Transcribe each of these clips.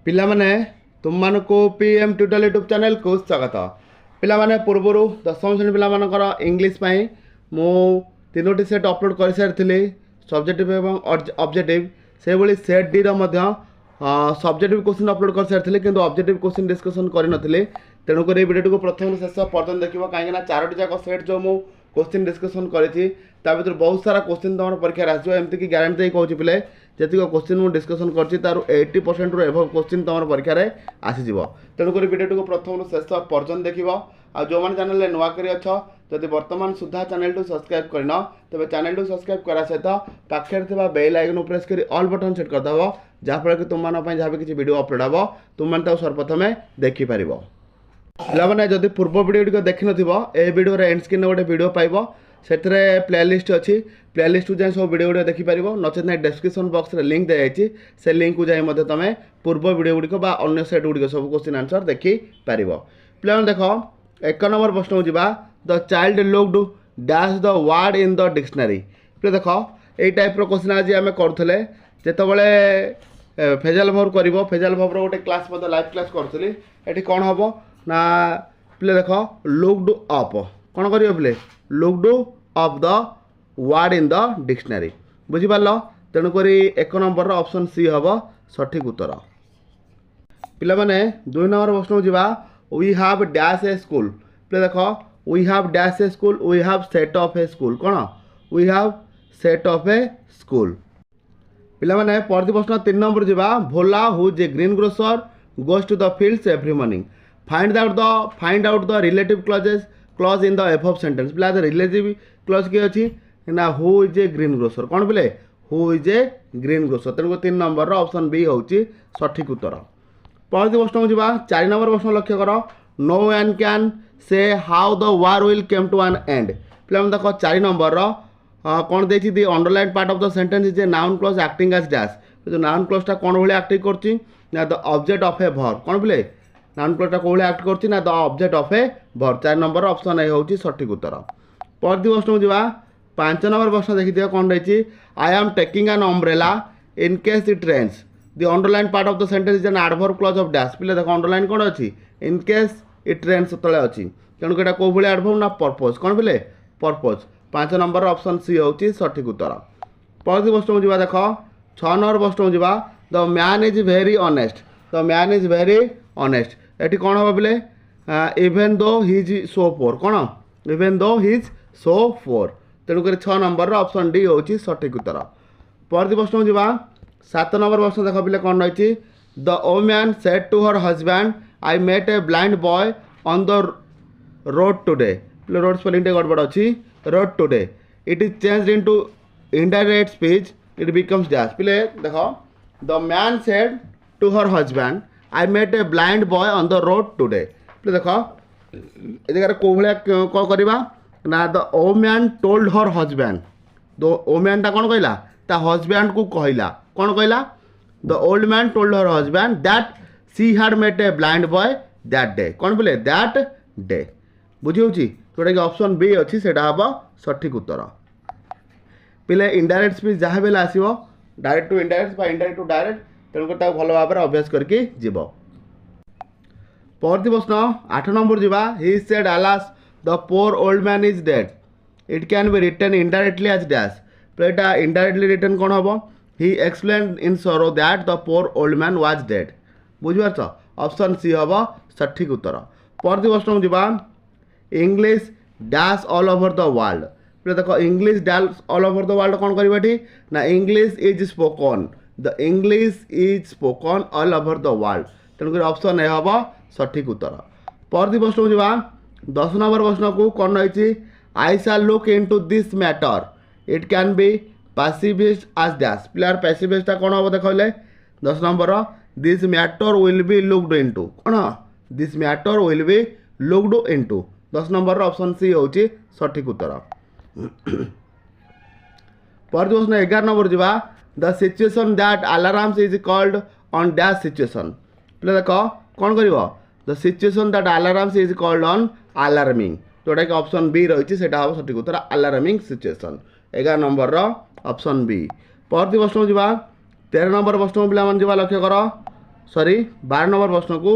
पिला माने तुम मानको पीएम ट्यूटोरियल यूट्यूब चैनल को स्वागत। पिला माने पूर्वर दशम श्रेणी पिला मानकर इंग्लिश पाई मु तीनोटी सेट अपलोड कर सारी सब्जेक्टिव एवं ऑब्जेक्टिव से भली सेट डी रो सब्जेक्टिव क्वेश्चन अपलोड कर सारी किंतु ऑब्जेक्टिव क्वेश्चन डिस्कशन करें। तेणुक भिडियो को प्रथम शेष पर्यटन देखो कहीं चारोटी जाक सेट जो मु क्वेश्चन डिस्कशन करी भर बहुत सारा क्वेश्चन तुम परीक्षा आसो एमती गारंटी कहूँ पिले जी क्वेश्चन मुझे डिस्कशन कर 80% रु एभव क्वेश्चन तुम परीक्षा आसीज। तेणुक भिडियो को प्रथम शेष पर्यटन देख आ जो मैंने चैनल नुआ कर जदि वर्तमान सुधा चैनल टू सब्सक्राइब करन तेज चैनल टू सब्सक्राइब करा सहित पाखे बेल आइकन प्रेस कर ऑल बटन सेट करदेव जहाँफल कि तुम जहाँ भी किसी वीडियो अपलोड हे तुम मैंने सर्वप्रथम देखिपर। पे जदि पूर्व वीडियो देखी न वीडियो एंड स्क्रीन गोटे वीडियो पाइब से प्लेलिस्ट अच्छी प्लेलिस्ट को जाए सब वीडियो देखिपर नचेत ना डिस्क्रिप्शन बॉक्स रे लिंक दिखाई से लिंक को जाए तुम पूर्व वीडियो गुड़िक अन्य सेट गुड़िक सब क्वेश्चन आंसर देखिपर। पे देख एक नंबर प्रश्न जा the child looked dash the word in the dictionary. पे देख यही टाइप क्वेश्चन आज आम करुले जितेबाला फेजाल भर कर फेजाल भर गोटे क्लास लाइव क्लास करी ये कौन हम ना पे देख लुक्ड अप कौन कर पे looked up the word in the dictionary बुझिपार। तेणुक एक नंबर ऑप्शन सी हम सठिक उत्तर। पिला माने दुई नंबर प्रश्न जा we have dash a school. पे देख we have dash a school we have set of a school कौन we have set of a school. पिला माने परवर्ती प्रश्न 3 नंबर जा Bhola who is a green grocer goes to the fields every morning find out the relative clause in the above sentence. पिला relative clause किए अच्छी ना who is a green grocer कौन पिले who is a green grocer. तेणुक 3 number option B हूँ सठिक उत्तर। परवर्ती प्रश्न जा 4 नंबर प्रश्न लक्ष्य कर no one can say how the war will came to an end. पे देख 4 नंबर कौन देखिए the underline part of the sentence is a noun clause acting as dash. जो नाउन क्लॉजटा कौन भाई एक्टिंग कर द ऑब्जेक्ट ऑफ ए भर कौन पिले नाउन क्लॉजटा कौन भाई एक्ट कर द ऑब्जेक्ट ऑफ ए भर। 4 नंबर ऑप्शन ए हूँ सठिक उत्तर। परवर्ती प्रश्न जा 5 नंबर प्रश्न देखिए कौन रही I am taking an umbrella in case it rains the underline part of the sentence is an adverb clause of dash. पे देख अंडरलाइन कौन अच्छी इन केस इट रेन्स तले अच्छी तेणुक यहाँ कौ भाई एडवर्ब ना पर्पज कौन पे पर्पज। 5 नंबर ऑप्शन सी हूँ सठिक उत्तर। परवर्ती प्रश्न जा देख 6 नंबर प्रश्न जा the man is very honest the man is very honest ये कौन हम बोले even though his so poor कौन even though his so poor. तेणुक 6 नंबर ऑप्शन डी हूँ सठिक उत्तर। परवर्ती प्रश्न जा 7 नंबर प्रश्न देख पे कौन रही the woman said to her husband I met a blind boy on the road today. Road spelling गड़बड़ अच्छी road today it is changed into indirect speech it becomes dash. पे देख the man said to her husband I met a blind boy on the road today. पे देख ये जगह कौ भाया कौन करवा ना the woman told her husband the woman टा कौन कहला ता हजबैंड को कहला कौन कहला the old man told her husband that she had met a blind boy that day कौन बोले दैट डे बुझी जोटा कि ऑप्शन बी अच्छी से हम सठिक उत्तर। पे इनडायरेक्ट स्पीच जहाँ भी आसो direct to indirect indirect to direct तेणुक भल भाव में अभ्यास करके जीव। परवर्ती प्रश्न 8 नंबर जा he said alas the poor old man is dead it can be written indirectly as dash. तो यहाँ इनडायरेक्टली रिटन कौन हम ही explain in sorrow that the poor old man was dead बुझिपार ऑप्शन सी हम सठिक उत्तर। परवर्ती प्रश्न जा English dash all over the world. पे देख English dash all over the world कौन कर ना English is spoken the English is spoken all over the world तेणुक ऑप्शन ए हम सठिक उत्तर। परवर्ती प्रश्न जा 10 नंबर प्रश्न को कौन रही I shall look into this matter it can be passivised as dash. प्लेयर पैसिविस्टा कौन हम देखले 10 number this matter will be looked into कौन this matter will be looked into 10 number option C हूँ सठिक उत्तर। परवर्ती प्रश्न 11 नंबर जा the situation that alarms is called on dash situation. पे देख कौन कर the situation that alarms is called on alarming जोटा कि ऑप्शन बी रही है हम सठिक उत्तर alarming situation 11 number option B. परवर्ती प्रश्न जा 13 नंबर प्रश्न पे लक्ष्य कर सॉरी 12 नंबर प्रश्न को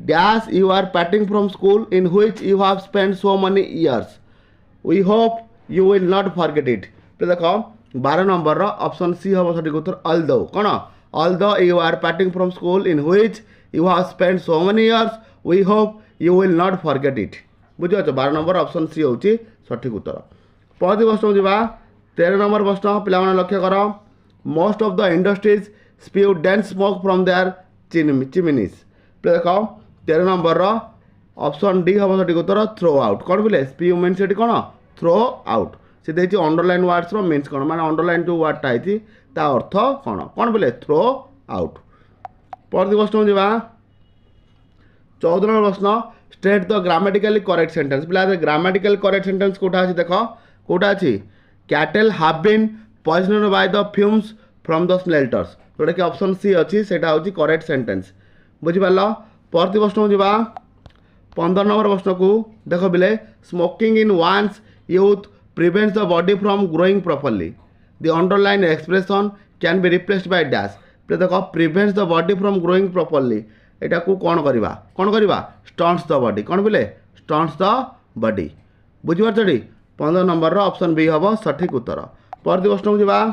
dash you are parting from school in which you have spent so many years we hope you will not forget it. तो देख 12 नंबर ऑप्शन सी हम सठिक उत्तर ऑल दो कौन although you are parting from school in which you have spent so many years we hope you will not forget it बुझिपार 12 number option C हूँ सठिक उत्तर। परवर्ती प्रश्न को जा 13 नंबर प्रश्न पिला लक्ष्य कर most of the industries spew dense smoke from their chimneys. देख 13 नंबर ऑप्शन डी हम सठिक उत्तर थ्रो आउट कौन बोले स्पीव मीन्स ये कौन थ्रो आउट से देखिए अंडरलाइन वर्ड्स मीन्स कौन माने अंडरलाइन जो वर्डटा है ता अर्थ कौन कौन बोले थ्रो आउट। परवर्ती प्रश्न को जा 14 नंबर प्रश्न state the grammatically correct sentence पिला ग्रामेटिकल करेक्ट सेंटेंस कोटा अछि देख कोटा अछि cattle have been poisoned by the fumes from the smelters जोटा कि ऑप्शन सी अच्छी सेटा होची करेक्ट सेंटेंस बुझिपाल। परवर्ती प्रश्न को जा 15 नंबर प्रश्न को देख बिले smoking in one's youth prevents the body from growing properly the underlined expression can be replaced by dash देख prevents the body from growing properly एटा को कौन करवा स्टन्स द बॉडी कौन बोले स्टन्स द बॉडी बुझिपार 15 नंबर ऑप्शन बी हम सठिक उत्तर। परवर्ती प्रश्न को जा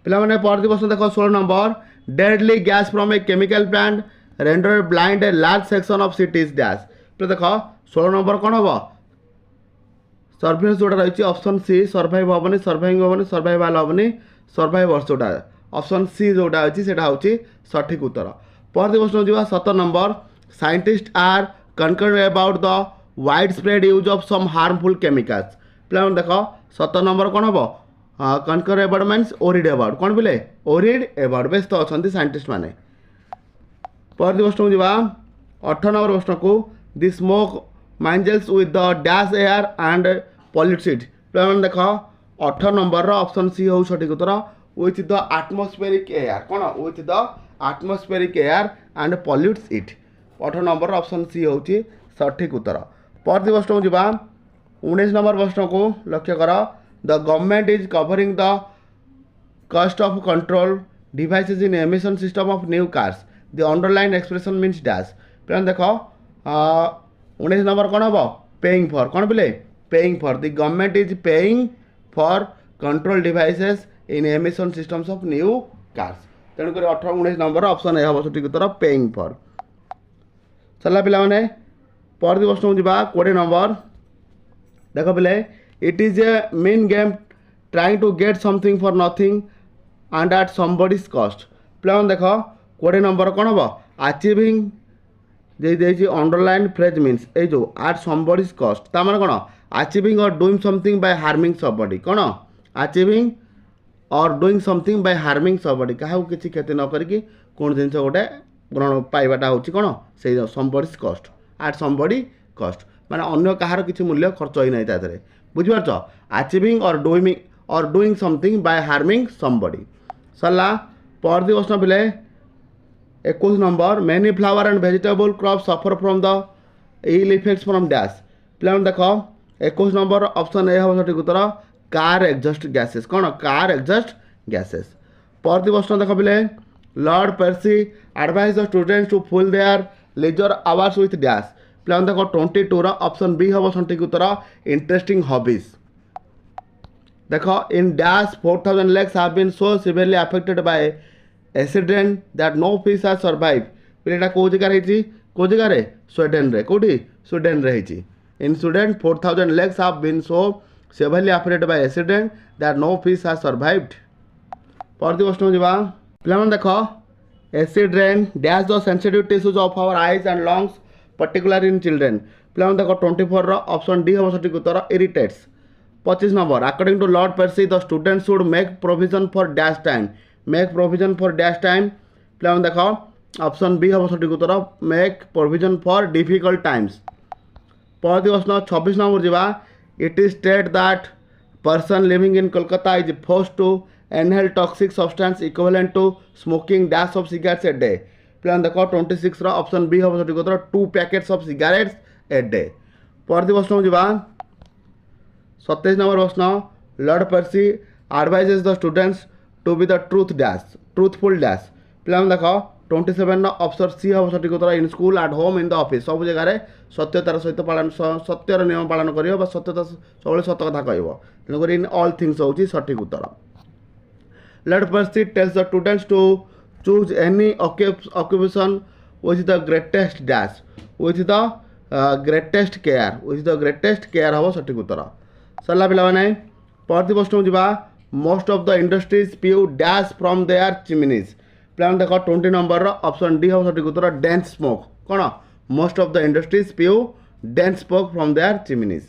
पे परवर्ती प्रश्न देख 16 number deadly gas from a chemical plant render blind a large section of cities dash पे देख 16 नंबर कौन हम सर्विलेंस जोटा रही ऑप्शन सी सर्वाइव हेनी सर्वाइंग हेनी सर्वाइवाल हेनी सर्वाइवर्स जोटा ऑप्शन सी जोटा अच्छी से हूँ सठिक उत्तर। परवर्ती प्रश्न जो 17 number scientists are concerned about the wide spread use of some harmful chemicals पे देख 17 नंबर कौन हम concern about means worried about कौन बोले ओरिड अबाउट व्यस्त अच्छा साइंटिस्ट मैंने। परवर्ती प्रश्न को जा 18 नंबर प्रश्न को the smoke mingles with the dash air and pollutes it पे देख 18 नंबर ऑप्शन सी हूँ सठिक उत्तर विथ द एटमोस्फेरिक एयर कौन with the atmospheric air and pollutes it 18 number option C हूँ सठिक उत्तर। परवर्ती प्रश्न को जा 19 नंबर प्रश्न को लक्ष्य कर the government is covering the cost of control devices in emission system of new cars the underlined expression means dash पे देख 19 नंबर कौन हम पेइंग फॉर कौन बोले paying for the government is paying for control devices in emission systems of new cars तेणुक 18-19 number option A हम सठिक उत्तर paying for. चला पे परवर्ती प्रश्न को जा 20 नंबर देख पे it is a mean game trying to get something for nothing and at somebody's cost पे देख 20 नंबर कौन हम अचीविंग अंडरलाइन फ्रेज मीन्स ये जो एट समबडीज कॉस्ट ता माने कौन achieving or doing something by harming somebody कौन achieving or doing something by harming somebody क्या किसी क्षति न करी कौन जिन गोटे ग्रहण पाइबाटा हूँ कौन से somebody's cost at somebody cost माने अन्य कहार किसी मूल्य खर्च ही ना तादे बुझिपार achieving or doing something by harming somebody सरला। परवर्ती प्रश्न पिले 21 number many flower and vegetable crop suffer from the ill effects from dash पे देख 21 नंबर ऑप्शन ए हम सठिक उत्तर कार एग्जस्ट गैसेस कौन कार एग्जस्ट गैसेस। परवर्ती प्रश्न देख पे Lord Percy advise the students to full their leisure hours with dash पे देख 22 ऑप्शन बी हम सठिक उत्तर इंटरेस्टिंग हॉबीज देख in dash 4000 lakes have been so severely affected by acid rain that no fish has survive पे कौ जगह कौ जगह स्वीडेन रे कौटी स्वीडेन रे in Sweden 4000 lakes have been so severely affected by acid rain that no fish has survived. परवर्ती प्रश्न जा पे देख acid rain dash the sensitive tissues of our eyes and lungs particular in children पे देख 24 option D हम सठिक उत्तर irritates. 25 number according to Lord Percy the student should make provision for dash time make provision for dash time पे देख option B हम सठिक उत्तर make provision for difficult times. परवर्ती प्रश्न 26 नंबर जा it is state that person living in Kolkata is forced to inhale toxic substance equivalent to smoking dash of cigarettes a day पे देख 26 ऑप्शन बी हम सठिक उत्तर 2 packets of cigarettes a day. परवर्ती प्रश्न जा 27 नंबर प्रश्न Lord Percy advises the students to be the truthful dash पे देख 27 ऑप्शन सी हम सठिक उत्तर in school at home in the office सब जगह सत्यतार सहित पालन सत्यर नियम पालन कर सत्यता सब सत कथा कह तेणुक इन ऑल थिंग्स हूँ सठिक उत्तर। Let Percy tells the students to choose any occupation with the greatest dash with the greatest care हम सठिक उत्तर। सरला पे परवर्ती प्रश्न जा most of the industries spew dash from their chimneys पे देख 20 नंबर ऑप्शन डी हम सठिक उत्तर डेंस स्मोक कौन most of the industries spew dense smoke from their chimneys.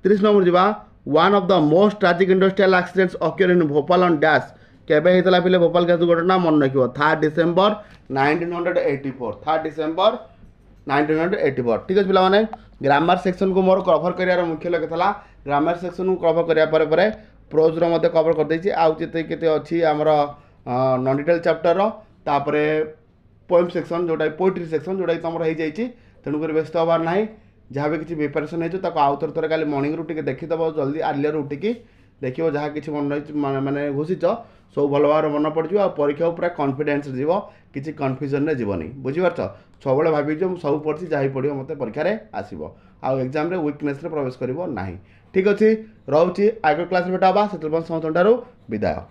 30 number जा one of the most tragic industrial accidents occur in Bhopal on dash केबे हेतला पिले Bhopal gas दुर्घटना मन रखियो 3 डिसेंबर 1984 3 डिसेंबर 1984। ठीक है पिला माने ग्रामर सेक्शन को मोर कवर करियार मुख्य लक्ष्य था ग्रामर सेक्शन को कवर करिया परे प्रोज रो मते कवर कर देछि आउ जेते केते अछि हमर नॉन डिटेल चैप्टर रो तापरे पोएम सेक्शन जोटा पोएट्री सेक्शन जोटा तमर हो जाइछि तेणुक व्यस्त हबार ना जहाँ भी किसी प्रिपेरेसन हो आउ थोड़े खाली मॉर्निंग रू टिके देखिदेव जल्दी आर्लियर उठिकी देखिए जहाँ किसी मन माने घोषित सब भल भाव मन पड़ जाओ परीक्षा पूरा कॉन्फिडेंस जीव किसी कन्फ्यूजन में जीवनी बुझीपार सब भाभी सब पढ़ी जहाँ पढ़ो मत परीक्षा आसो आउ एग्जाम वीकनेस प्रवेश करना। ठीक अच्छे रोचे आग क्लास भेटा समस्त विदाय।